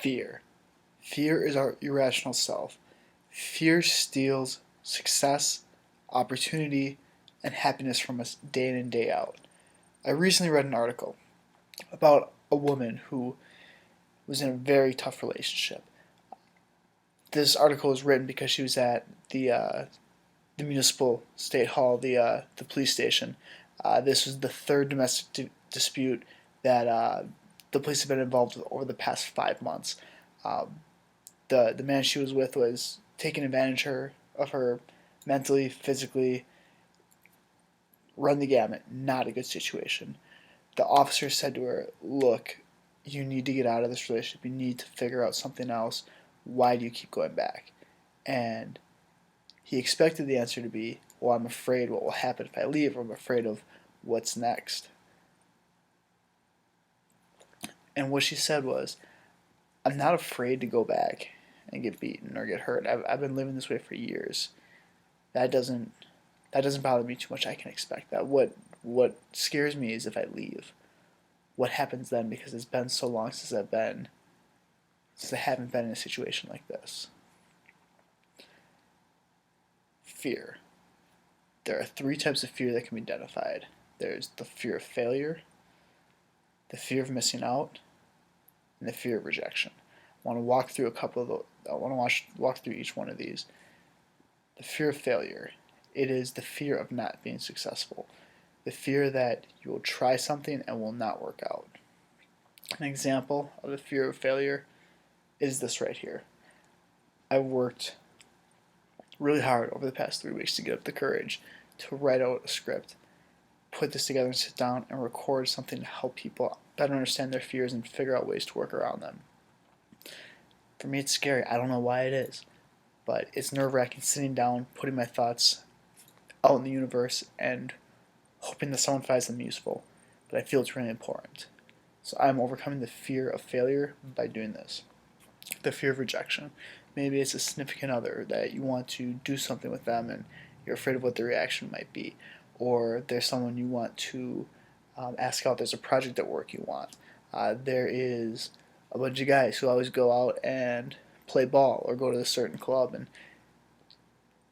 Fear. Fear is our irrational self. Fear steals success, opportunity, and happiness from us day in and day out. I recently read an article about a woman who was in a very tough relationship. This article was written because she was at the municipal state hall, the police station. This was the third domestic dispute that the police have been involved with over the past 5 months. Um, the man she was with was taking advantage of her mentally, physically, run the gamut. Not a good situation. The officer said to her, "Look, you need to get out of this relationship. You need to figure out something else. Why do you keep going back?" And he expected the answer to be, "Well, I'm afraid what will happen if I leave, or I'm afraid of what's next." And what she said was, "I'm not afraid to go back and get beaten or get hurt. I've been living this way for years. That doesn't bother me too much. I can expect that. What scares me is if I leave. What happens then? Because it's been so long since I haven't been in a situation like this." Fear. There are three types of fear that can be identified. There's the fear of failure, the fear of missing out, and the fear of rejection. I want to walk through walk through each one of these. The fear of failure. It is the fear of not being successful. The fear that you will try something and will not work out. An example of the fear of failure is this right here. I worked really hard over the past 3 weeks to get up the courage to write out a script, put this together and sit down and record something to help people better understand their fears and figure out ways to work around them. For me, it's scary. I don't know why it is, but it's nerve-wracking sitting down, putting my thoughts out in the universe and hoping that someone finds them useful. But I feel it's really important. So I'm overcoming the fear of failure by doing this. The fear of rejection. Maybe it's a significant other that you want to do something with them and you're afraid of what the reaction might be. Or there's someone you want to ask out. There's a project at work you want. There is a bunch of guys who always go out and play ball or go to a certain club, and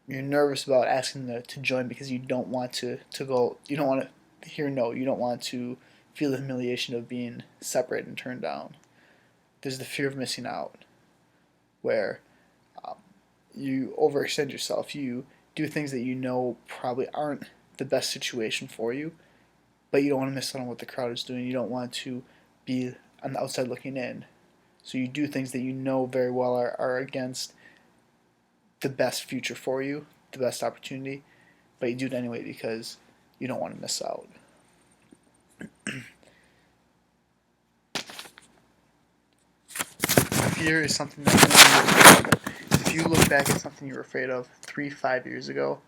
you're nervous about asking them to join because you don't want to go. You don't want to hear no. You don't want to feel the humiliation of being separated and turned down. There's the fear of missing out, where you overextend yourself. You do things that you know probably aren't the best situation for you, but you don't want to miss out on what the crowd is doing. You don't want to be on the outside looking in. So you do things that you know very well are against the best future for you, the best opportunity, but you do it anyway because you don't want to miss out. Fear is something that if you look back at something you were afraid of 3-5 years ago,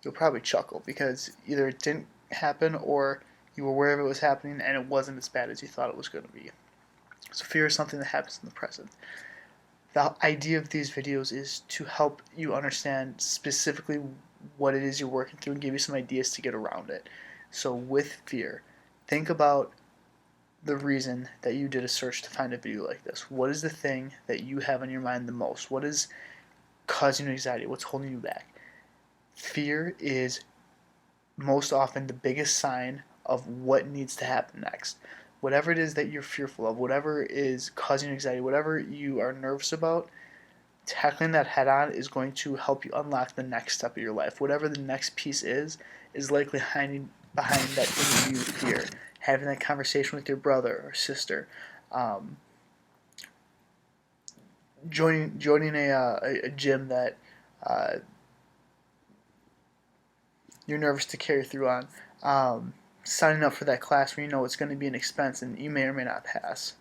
you'll probably chuckle because either it didn't happen or you were aware of it was happening and it wasn't as bad as you thought it was going to be. So fear is something that happens in the present. The idea of these videos is to help you understand specifically what it is you're working through and give you some ideas to get around it. So with fear, think about the reason that you did a search to find a video like this. What is the thing that you have on your mind the most? What is causing you anxiety? What's holding you back? Fear is most often the biggest sign of what needs to happen next. Whatever it is that you're fearful of, whatever is causing you anxiety, whatever you are nervous about, tackling that head on is going to help you unlock the next step of your life. Whatever the next piece is likely hiding behind that interview fear. Having that conversation with your brother or sister, joining a gym that you're nervous to carry through on, signing up for that class where you know it's going to be an expense and you may or may not pass.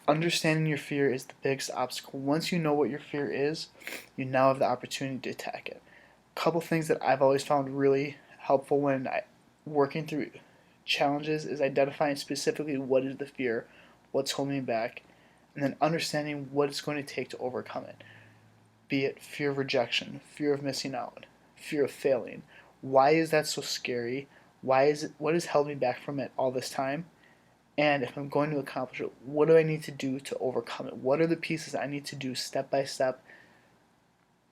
Understanding your fear is the biggest obstacle. Once you know what your fear is, you now have the opportunity to attack it. A couple things that I've always found really helpful when working through challenges is identifying specifically what is the fear, what's holding me back, and then understanding what it's going to take to overcome it. Be it fear of rejection, fear of missing out, fear of failing. Why is that so scary? What has held me back from it all this time? And if I'm going to accomplish it, what do I need to do to overcome it? What are the pieces I need to do step by step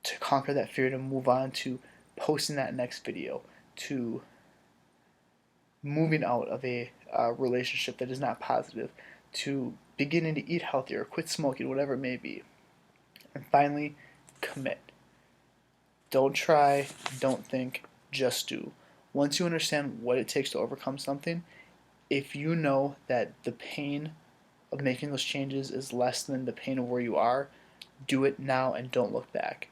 to conquer that fear, to move on to posting that next video, to moving out of a relationship that is not positive, to beginning to eat healthier, quit smoking, whatever it may be. And finally, commit. Don't try, don't think, just do. Once you understand what it takes to overcome something, if you know that the pain of making those changes is less than the pain of where you are, do it now and don't look back.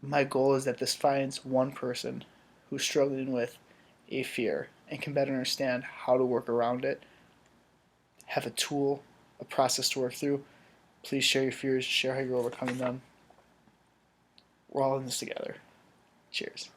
My goal is that this finds one person who's struggling with a fear and can better understand how to work around it, have a tool, a process to work through. Please share your fears, share how you're overcoming them. We're all in this together. Cheers.